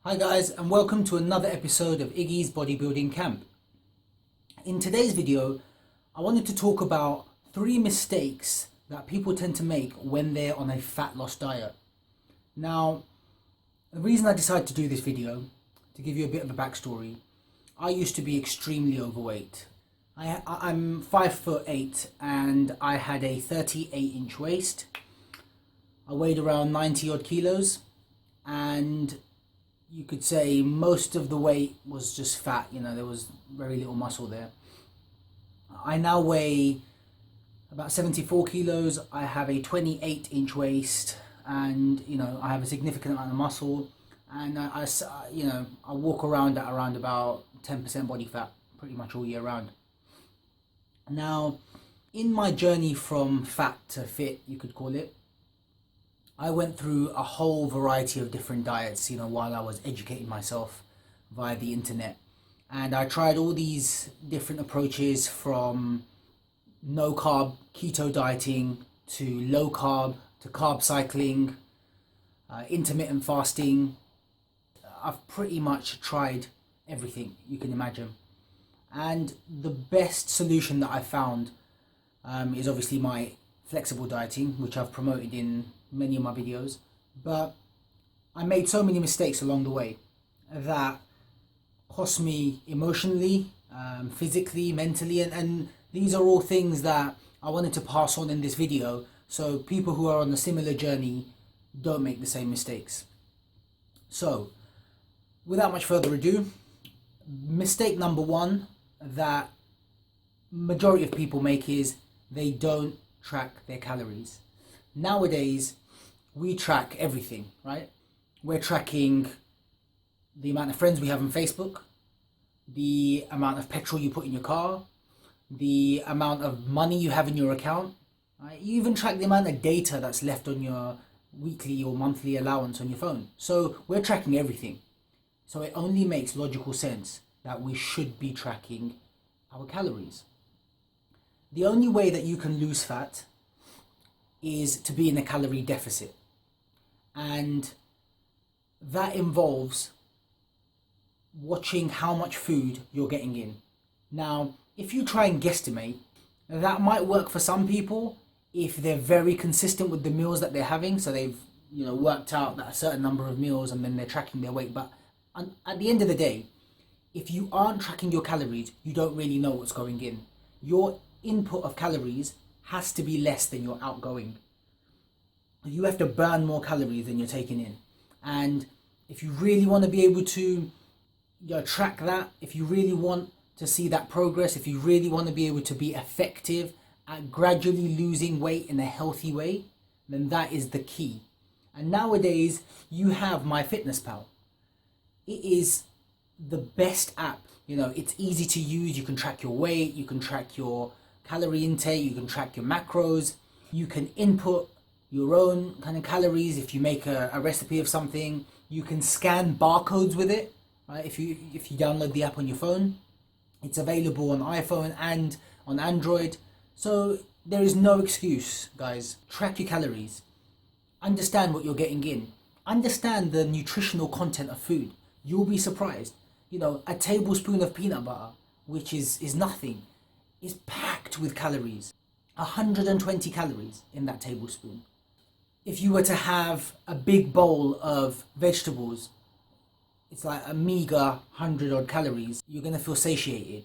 Hi guys, and welcome to another episode of Iggy's Bodybuilding Camp. In today's video, I wanted to talk about 3 mistakes that people tend to make when they're on a fat loss diet. Now, the reason I decided to do this video, to give you a bit of a backstory, I used to be extremely overweight. I'm 5'8" and I had a 38-inch waist. I weighed around 90 odd kilos, and you could say most of the weight was just fat. There was very little muscle there. I now weigh about 74 kilos. I have a 28-inch waist, and I have a significant amount of muscle, and I walk around at around about 10% body fat pretty much all year round. Now, in my journey from fat to fit, you could call it, I went through a whole variety of different diets, while I was educating myself via the internet. And I tried all these different approaches, from no carb keto dieting to low carb to carb cycling, intermittent fasting. I've pretty much tried everything you can imagine. And the best solution that I found is obviously my flexible dieting, which I've promoted in many of my videos. But I made so many mistakes along the way that cost me emotionally, physically, mentally, and these are all things that I wanted to pass on in this video, so people who are on a similar journey don't make the same mistakes. So, without much further ado, mistake number 1 that majority of people make is they don't track their calories. Nowadays, we track everything, right? We're tracking the amount of friends we have on Facebook, the amount of petrol you put in your car, the amount of money you have in your account, right? You even track the amount of data that's left on your weekly or monthly allowance on your phone. So we're tracking everything. So it only makes logical sense that we should be tracking our calories. The only way that you can lose fat is to be in a calorie deficit, and that involves watching how much food you're getting in. Now, if you try and guesstimate, that might work for some people if they're very consistent with the meals that they're having, so they've worked out that a certain number of meals and then they're tracking their weight. But at the end of the day, if you aren't tracking your calories, you don't really know what's going in. Your input of calories has to be less than your outgoing. You have to burn more calories than you're taking in. And if you really want to be able to track that, if you really want to see that progress, if you really want to be able to be effective at gradually losing weight in a healthy way, then that is the key. And nowadays, you have MyFitnessPal. It is the best app. It's easy to use. You can track your weight, you can track your calorie intake, you can track your macros, you can input your own kind of calories if you make a recipe of something. You can scan barcodes with it, right? If you download the app on your phone, it's available on iPhone and on Android. So there is no excuse, guys. Track your calories. Understand what you're getting in. Understand the nutritional content of food. You'll be surprised. A tablespoon of peanut butter, which is nothing, is packed with calories. 120 calories in that tablespoon. If you were to have a big bowl of vegetables, it's like a meager 100 odd calories. You're going to feel satiated.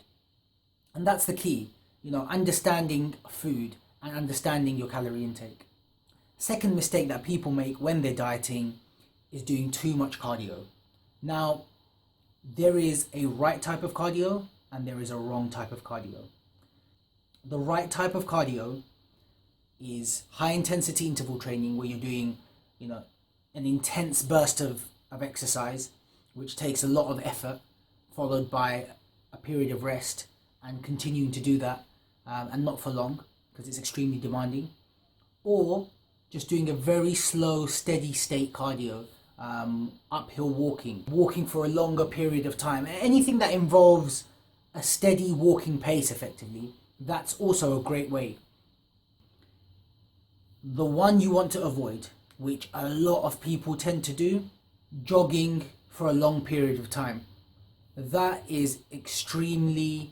And that's the key, understanding food and understanding your calorie intake. Second mistake that people make when they're dieting is doing too much cardio. Now, there is a right type of cardio and there is a wrong type of cardio. The right type of cardio is high intensity interval training, where you're doing, an intense burst of exercise, which takes a lot of effort, followed by a period of rest and continuing to do that, and not for long because it's extremely demanding. Or just doing a very slow, steady state cardio, uphill walking for a longer period of time. Anything that involves a steady walking pace effectively, that's also a great way. The one you want to avoid, which a lot of people tend to do, jogging for a long period of time. That is extremely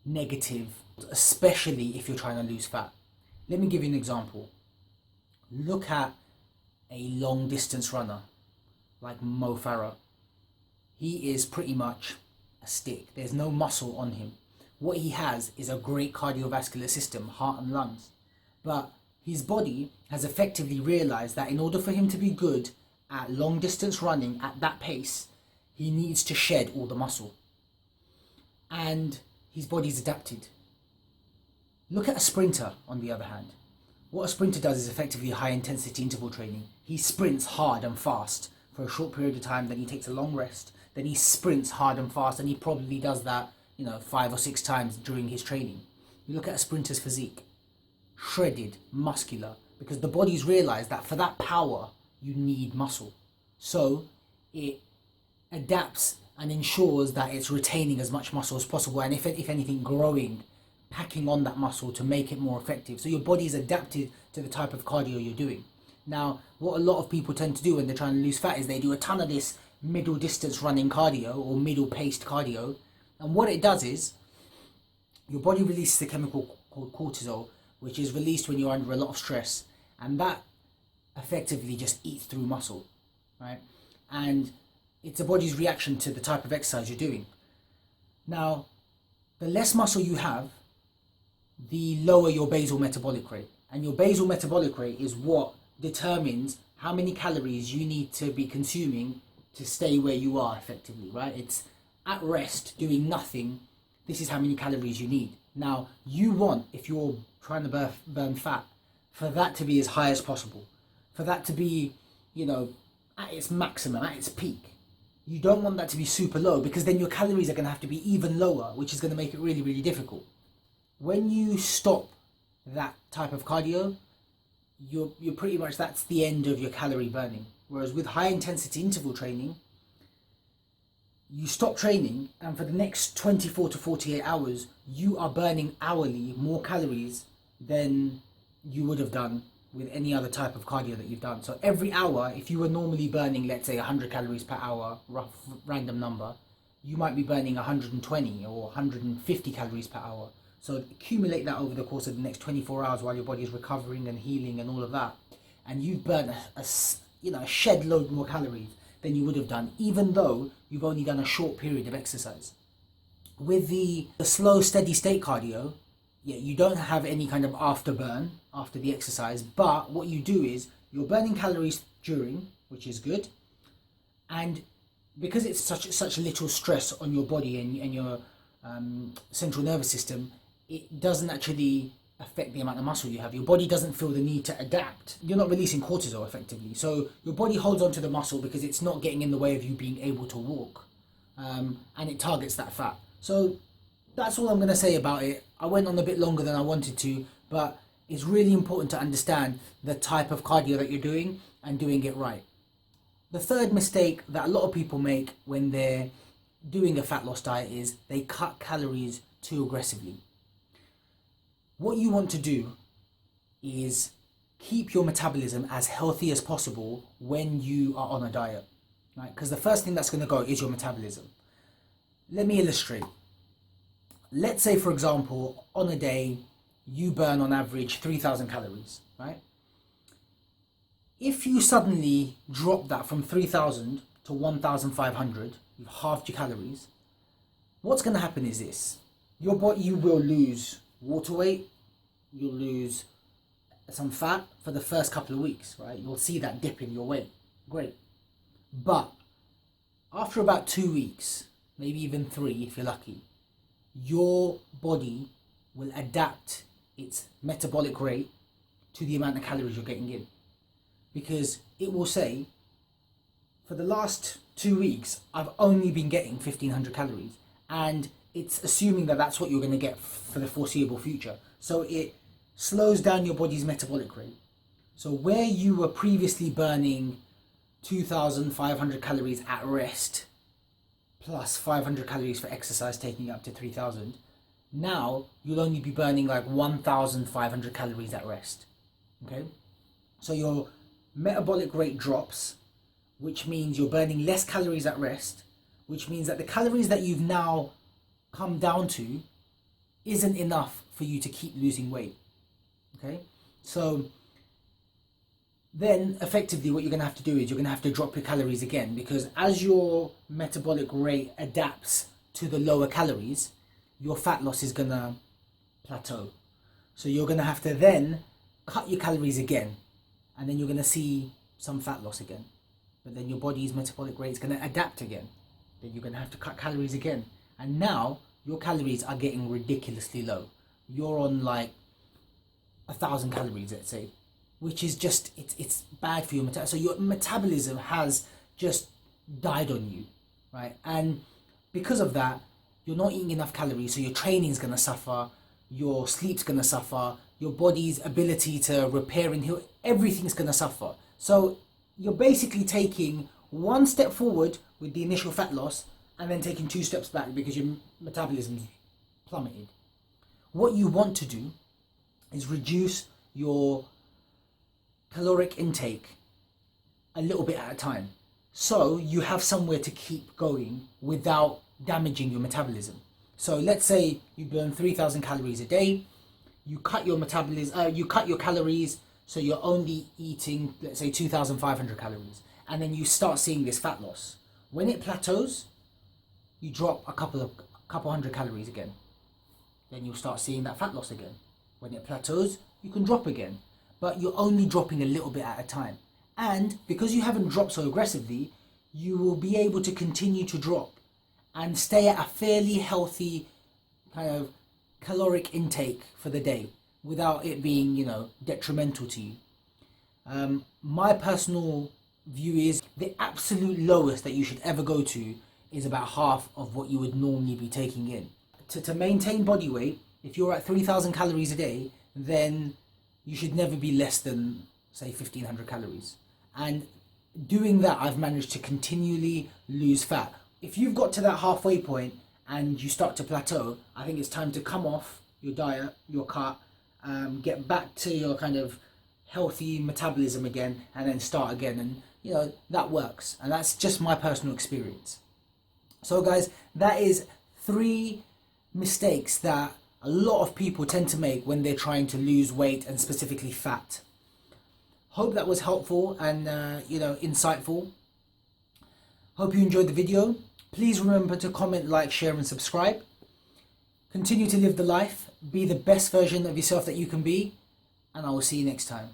negative, especially if you're trying to lose fat. Let me give you an example. Look at a long distance runner like Mo Farah. He is pretty much a stick. There's no muscle on him. What he has is a great cardiovascular system, heart and lungs. But his body has effectively realized that in order for him to be good at long distance running at that pace, he needs to shed all the muscle. And his body's adapted. Look at a sprinter, on the other hand. What a sprinter does is effectively high intensity interval training. He sprints hard and fast for a short period of time, then he takes a long rest, then he sprints hard and fast, and he probably does that, 5 or 6 times during his training. You look at a sprinter's physique, shredded, muscular, because the body's realized that for that power, you need muscle. So it adapts and ensures that it's retaining as much muscle as possible, and if anything, growing, packing on that muscle to make it more effective. So your body's adapted to the type of cardio you're doing. Now, what a lot of people tend to do when they're trying to lose fat is they do a ton of this middle distance running cardio or middle paced cardio. And what it does is your body releases a chemical called cortisol, which is released when you're under a lot of stress. And that effectively just eats through muscle, right? And it's the body's reaction to the type of exercise you're doing. Now, the less muscle you have, the lower your basal metabolic rate. And your basal metabolic rate is what determines how many calories you need to be consuming to stay where you are effectively, right? It's at rest, doing nothing. This is how many calories you need. Now, you want, if you're trying to burn fat, for that to be as high as possible. For that to be, at its maximum, at its peak. You don't want that to be super low, because then your calories are going to have to be even lower, which is going to make it really, really difficult. When you stop that type of cardio, you're pretty much, that's the end of your calorie burning. Whereas with high intensity interval training, you stop training, and for the next 24 to 48 hours, you are burning hourly more calories than you would have done with any other type of cardio that you've done. So every hour, if you were normally burning, let's say 100 calories per hour, rough random number, you might be burning 120 or 150 calories per hour. So accumulate that over the course of the next 24 hours while your body is recovering and healing and all of that. And you've burnt a shed load more calories than you would have done, even though you've only done a short period of exercise. With the slow, steady state cardio, you don't have any kind of afterburn after the exercise, but what you do is you're burning calories during, which is good. And because it's such little stress on your body and your central nervous system, it doesn't actually affect the amount of muscle you have. Your body doesn't feel the need to adapt. You're not releasing cortisol effectively. So your body holds onto the muscle because it's not getting in the way of you being able to walk. And it targets that fat. So that's all I'm going to say about it. I went on a bit longer than I wanted to, but it's really important to understand the type of cardio that you're doing and doing it right. The third mistake that a lot of people make when they're doing a fat loss diet is they cut calories too aggressively. What you want to do is keep your metabolism as healthy as possible when you are on a diet, right? Because the first thing that's going to go is your metabolism. Let me illustrate. Let's say, for example, on a day, you burn on average 3,000 calories, right? If you suddenly drop that from 3,000 to 1,500, you've halved your calories, what's going to happen is this. You will lose water weight, you'll lose some fat for the first couple of weeks, right? You'll see that dip in your weight. Great. But after about 2 weeks, maybe even 3 if you're lucky, your body will adapt its metabolic rate to the amount of calories you're getting in. Because it will say, for the last 2 weeks, I've only been getting 1,500 calories. And it's assuming that that's what you're going to get for the foreseeable future. So it slows down your body's metabolic rate. So where you were previously burning 2,500 calories at rest, plus 500 calories for exercise, taking it up to 3,000, now you'll only be burning like 1,500 calories at rest. Okay? So your metabolic rate drops which means you're burning less calories at rest, which means that the calories that you've now come down to isn't enough for you to keep losing weight. Okay, so then effectively what you're going to have to do is you're going to have to drop your calories again, because as your metabolic rate adapts to the lower calories, your fat loss is going to plateau. So you're going to have to then cut your calories again, and then you're going to see some fat loss again. But then your body's metabolic rate is going to adapt again. Then you're going to have to cut calories again. And now your calories are getting ridiculously low. You're on like 1,000 calories, let's say, which is just, it's bad for your metabolism. So your metabolism has just died on you, right? And because of that, you're not eating enough calories, so your training's going to suffer, your sleep's going to suffer, your body's ability to repair and heal, everything's going to suffer. So you're basically taking one step forward with the initial fat loss and then taking 2 steps back because your metabolism's plummeted. What you want to do is reduce your caloric intake a little bit at a time, so you have somewhere to keep going without damaging your metabolism. So let's say you burn 3,000 calories a day, you cut your metabolism, you cut your calories, so you're only eating, let's say, 2,500 calories, and then you start seeing this fat loss. When it plateaus, you drop a couple hundred calories again. Then you'll start seeing that fat loss again. When it plateaus, you can drop again, but you're only dropping a little bit at a time. And because you haven't dropped so aggressively, you will be able to continue to drop and stay at a fairly healthy kind of caloric intake for the day without it being, detrimental to you. My personal view is the absolute lowest that you should ever go to is about half of what you would normally be taking in. To maintain body weight, if you're at 3,000 calories a day, then you should never be less than, say, 1,500 calories. And doing that, I've managed to continually lose fat. If you've got to that halfway point and you start to plateau, I think it's time to come off your diet, your cut, get back to your kind of healthy metabolism again, and then start again. And that works, and that's just my personal experience. So guys, that is 3 mistakes that a lot of people tend to make when they're trying to lose weight, and specifically fat. Hope that was helpful and insightful. Hope you enjoyed the video. Please remember to comment, like, share and subscribe. Continue to live the life, be the best version of yourself that you can be, and I will see you next time.